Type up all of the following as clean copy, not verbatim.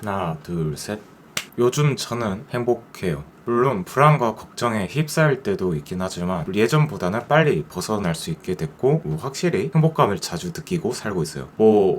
하나, 둘, 셋. 요즘 저는 행복해요. 물론 불안과 걱정에 휩싸일 때도 있긴 하지만 예전보다는 빨리 벗어날 수 있게 됐고 확실히 행복감을 자주 느끼고 살고 있어요.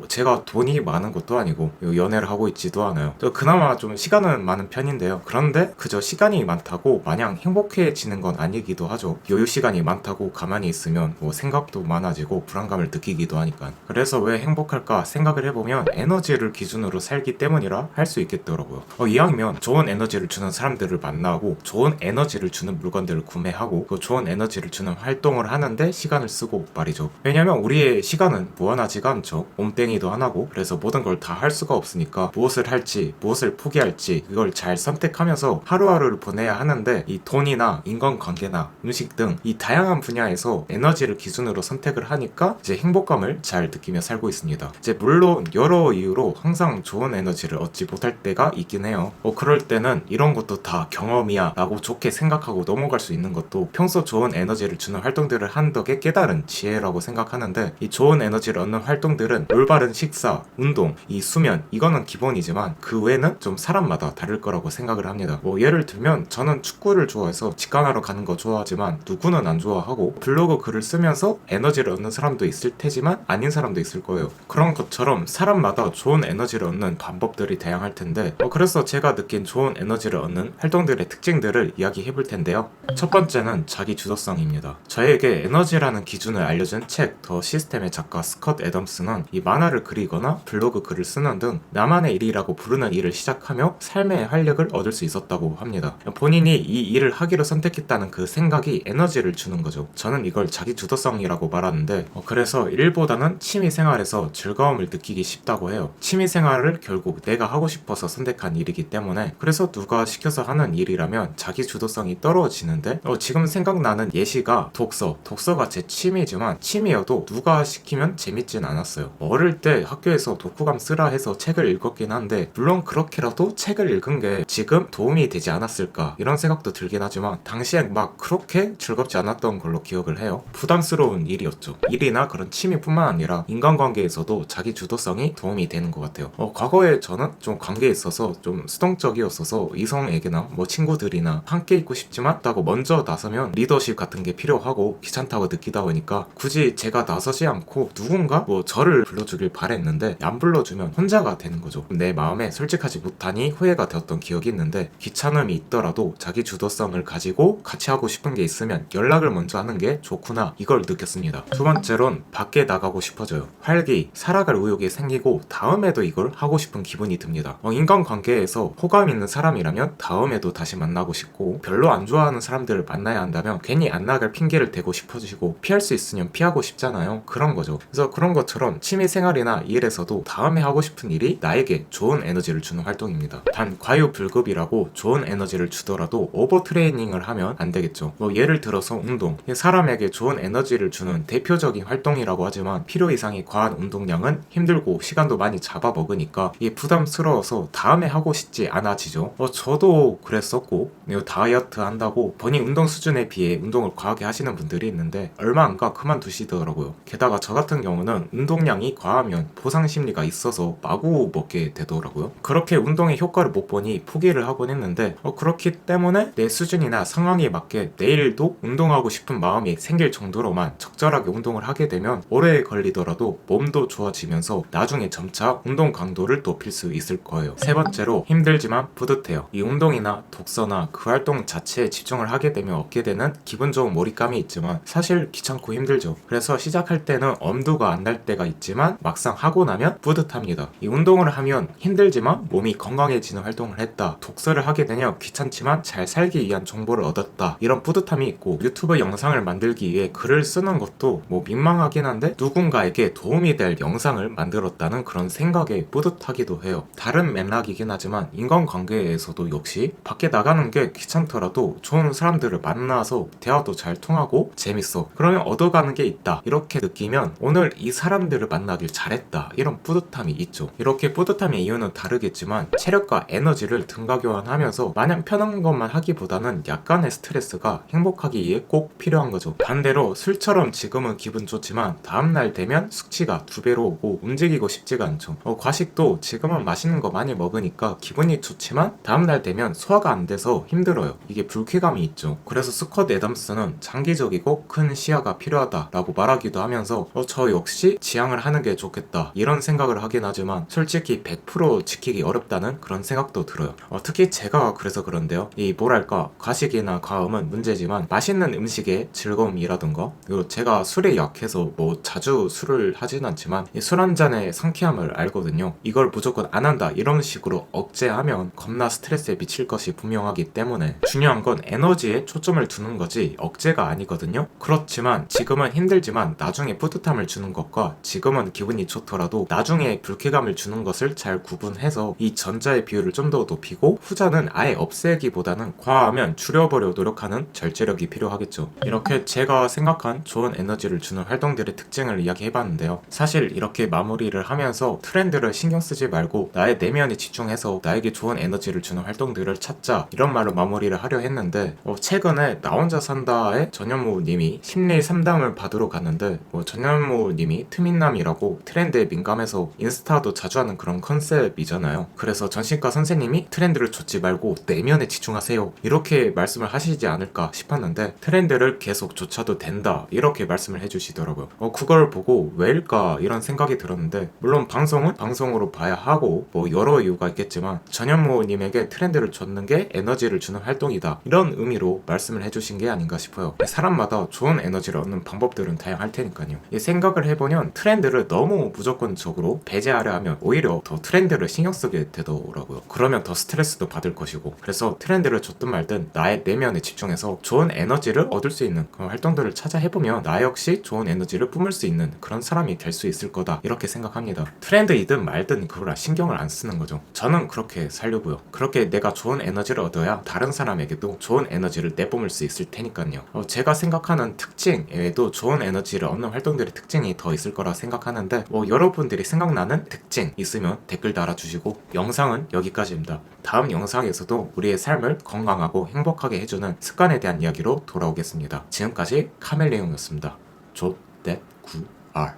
제가 돈이 많은 것도 아니고 연애를 하고 있지도 않아요. 그나마 좀 시간은 많은 편인데요. 그런데 그저 시간이 많다고 마냥 행복해지는 건 아니기도 하죠. 여유 시간이 많다고 가만히 있으면 생각도 많아지고 불안감을 느끼기도 하니까. 그래서 왜 행복할까 생각을 해보면 에너지를 기준으로 살기 때문이라 할 수 있겠더라고요. 이왕이면 좋은 에너지를 주는 사람들을 만나고 좋은 에너지를 주는 물건들을 구매하고 그 좋은 에너지를 주는 활동을 하는데 시간을 쓰고 말이죠. 왜냐면 우리의 시간은 무한하지가 않죠. 몸땡이도 하나고. 그래서 모든 걸 다 할 수가 없으니까 무엇을 할지 무엇을 포기할지 이걸 잘 선택하면서 하루하루를 보내야 하는데, 이 돈이나 인간관계나 음식 등 이 다양한 분야에서 에너지를 기준으로 선택을 하니까 이제 행복감을 잘 느끼며 살고 있습니다. 이제 물론 여러 이유로 항상 좋은 에너지를 얻지 못할 때가 있긴 해요. 그럴 때는 이런 것도 다 경험이야 라고 좋게 생각하고 넘어갈 수 있는 것도 평소 좋은 에너지를 주는 활동들을 한 덕에 깨달은 지혜라고 생각하는데, 이 좋은 에너지를 얻는 활동들은 올바른 식사, 운동, 이 수면, 이거는 기본이지만 그 외에는 좀 사람마다 다를 거라고 생각을 합니다. 예를 들면 저는 축구를 좋아해서 직관하러 가는 거 좋아하지만 누구는 안 좋아하고, 블로그 글을 쓰면서 에너지를 얻는 사람도 있을 테지만 아닌 사람도 있을 거예요. 그런 것처럼 사람마다 좋은 에너지를 얻는 방법들이 다양할 텐데, 그래서 제가 느낀 좋은 에너지를 얻는 활동들의 특징들을 이야기해 볼 텐데요. 첫 번째는 자기 주도성입니다. 저에게 에너지라는 기준을 알려준 책 더 시스템의 작가 스컷 애덤스는 이 만화를 그리거나 블로그 글을 쓰는 등 나만의 일이라고 부르는 일을 시작하며 삶의 활력을 얻을 수 있었다고 합니다. 본인이 이 일을 하기로 선택했다는 그 생각이 에너지를 주는 거죠. 저는 이걸 자기 주도성이라고 말하는데, 그래서 일보다는 취미생활에서 즐거움을 느끼기 쉽다고 해요. 취미생활을 결국 내가 하고 싶어서 선택한 일이기 때문에, 그래서 누가 시켜서 하는 일이라면 자기 주도성이 떨어지는데, 지금 생각나는 예시가 독서가 제 취미지만 취미여도 누가 시키면 재밌진 않았어요. 어릴 때 학교에서 독후감 쓰라 해서 책을 읽었긴 한데, 물론 그렇게라도 책을 읽은 게 지금 도움이 되지 않았을까 이런 생각도 들긴 하지만 당시엔 막 그렇게 즐겁지 않았던 걸로 기억을 해요. 부담스러운 일이었죠. 일이나 그런 취미뿐만 아니라 인간관계에서도 자기 주도성이 도움이 되는 것 같아요. 과거에 저는 좀 관계에 있어서 좀 수동적이었어서 이성에게나 친구들이나 함께 있고 싶지만 하고 먼저 나서면 리더십 같은 게 필요하고 귀찮다고 느끼다 보니까 굳이 제가 나서지 않고 누군가 저를 불러주길 바랬는데, 안 불러주면 혼자가 되는 거죠. 내 마음에 솔직하지 못하니 후회가 되었던 기억이 있는데, 귀찮음이 있더라도 자기 주도성을 가지고 같이 하고 싶은 게 있으면 연락을 먼저 하는 게 좋구나, 이걸 느꼈습니다. 두 번째론 밖에 나가고 싶어져요. 활기, 살아갈 의욕이 생기고 다음에도 이걸 하고 싶은 기분이 듭니다. 인간관계에서 호감 있는 사람이라면 다음에도 다시 만나고 싶고, 별로 안 좋아하는 사람들을 만나야 한다면 괜히 안 나갈 핑계를 대고 싶어지고, 피할 수 있으면 피하고 싶잖아요. 그런 거죠. 그래서 그런 것처럼 취미생활이나 일에서도 다음에 하고 싶은 일이 나에게 좋은 에너지를 주는 활동입니다. 단 과유불급이라고 좋은 에너지를 주더라도 오버트레이닝을 하면 안 되겠죠. 예를 들어서 운동, 사람에게 좋은 에너지를 주는 대표적인 활동이라고 하지만 필요 이상의 과한 운동량은 힘들고 시간도 많이 잡아먹으니까 부담스러워서 다음에 하고 싶지 않아지죠. 저도 그랬었고, 다이어트 한다고 본인 운동 수준에 비해 운동을 과하게 하시는 분들이 있는데 얼마 안 가 그만두시더라고요. 게다가 저 같은 경우는 운동량이 과하면 보상 심리가 있어서 마구 먹게 되더라고요. 그렇게 운동의 효과를 못 보니 포기를 하곤 했는데, 그렇기 때문에 내 수준이나 상황에 맞게 내일도 운동하고 싶은 마음이 생길 정도로만 적절하게 운동을 하게 되면 오래 걸리더라도 몸도 좋아지면서 나중에 점차 운동 강도를 높일 수 있을 거예요. 세 번째로 힘들지만 뿌듯해요. 이 운동이나 독서나 그 활동 자체에 집중을 하게 되면 얻게 되는 기분 좋은 몰입감이 있지만 사실 귀찮고 힘들죠. 그래서 시작할 때는 엄두가 안 날 때가 있지만 막상 하고 나면 뿌듯합니다. 이 운동을 하면 힘들지만 몸이 건강해지는 활동을 했다, 독서를 하게 되면 귀찮지만 잘 살기 위한 정보를 얻었다, 이런 뿌듯함이 있고, 유튜브 영상을 만들기 위해 글을 쓰는 것도 민망하긴 한데 누군가에게 도움이 될 영상을 만들었다는 그런 생각에 뿌듯하기도 해요. 다른 맥락이긴 하지만 인간관계에서도 역시 밖에 나가 나가는 게 귀찮더라도 좋은 사람들을 만나서 대화도 잘 통하고 재밌어. 그러면 얻어가는 게 있다. 이렇게 느끼면 오늘 이 사람들을 만나길 잘했다. 이런 뿌듯함이 있죠. 이렇게 뿌듯함의 이유는 다르겠지만 체력과 에너지를 등가 교환하면서 마냥 편한 것만 하기보다는 약간의 스트레스가 행복하기에 꼭 필요한 거죠. 반대로 술처럼 지금은 기분 좋지만 다음날 되면 숙취가 2배로 오고 움직이고 싶지가 않죠. 과식도 지금은 맛있는 거 많이 먹으니까 기분이 좋지만 다음날 되면 소화가 안 돼서 힘들어요. 이게 불쾌감이 있죠. 그래서 스쿼트 애덤스는 장기적이고 큰 시야가 필요하다라고 말하기도 하면서 저 역시 지향을 하는 게 좋겠다 이런 생각을 하긴 하지만 솔직히 100% 지키기 어렵다는 그런 생각도 들어요. 특히 제가 그래서 그런데요. 이 뭐랄까 과식이나 과음은 문제지만 맛있는 음식의 즐거움이라던가 그리고 제가 술에 약해서 뭐 자주 술을 하진 않지만 이 술 한 잔의 상쾌함을 알거든요. 이걸 무조건 안 한다 이런 식으로 억제하면 겁나 스트레스에 미칠 것이 분명하기 때문에 중요한 건 에너지에 초점을 두는 거지 억제가 아니거든요. 그렇지만 지금은 힘들지만 나중에 뿌듯함을 주는 것과 지금은 기분이 좋더라도 나중에 불쾌감을 주는 것을 잘 구분해서 이 전자의 비율을 좀 더 높이고 후자는 아예 없애기보다는 과하면 줄여보려 노력하는 절제력이 필요하겠죠. 이렇게 제가 생각한 좋은 에너지를 주는 활동들의 특징을 이야기해봤는데요. 사실 이렇게 마무리를 하면서 트렌드를 신경 쓰지 말고 나의 내면에 집중해서 나에게 좋은 에너지를 주는 활동들을 찾자 이런 말로 마무리를 하려 했는데 최근에 나 혼자 산다의 전현무님이 심리 상담을 받으러 갔는데 전현무님이 트민남이라고 트렌드에 민감해서 인스타도 자주 하는 그런 컨셉이잖아요. 그래서 전신과 선생님이 트렌드를 좇지 말고 내면에 집중하세요 이렇게 말씀을 하시지 않을까 싶었는데 트렌드를 계속 좇아도 된다 이렇게 말씀을 해주시더라고요. 그걸 보고 왜일까 이런 생각이 들었는데 물론 방송은 방송으로 봐야 하고 여러 이유가 있겠지만 전현무님에게 트렌드를 좇는 게 에너지를 주는 활동이다 이런 의미로 말씀을 해주신 게 아닌가 싶어요. 사람마다 좋은 에너지를 얻는 방법들은 다양할 테니까요. 이 생각을 해보면 트렌드를 너무 무조건적으로 배제하려 하면 오히려 더 트렌드를 신경 쓰게 되더라고요. 그러면 더 스트레스도 받을 것이고 그래서 트렌드를 줬든 말든 나의 내면에 집중해서 좋은 에너지를 얻을 수 있는 그런 활동들을 찾아 해보면 나 역시 좋은 에너지를 뿜을 수 있는 그런 사람이 될 수 있을 거다 이렇게 생각합니다. 트렌드이든 말든 그걸 신경을 안 쓰는 거죠. 저는 그렇게 살려고요. 그렇게 내가 좋은 에너지를 얻어야 다른 사람에게도 좋은 에너지를 내뿜을 수 있을 테니까요. 제가 생각하는 특징 외에도 좋은 에너지를 얻는 활동들의 특징이 더 있을 거라 생각하는데 여러분들이 생각나는 특징 있으면 댓글 달아주시고 영상은 여기까지입니다. 다음 영상에서도 우리의 삶을 건강하고 행복하게 해주는 습관에 대한 이야기로 돌아오겠습니다. 지금까지 카멜레온이었습니다. 조, 댓, 구, 알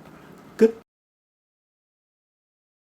끝!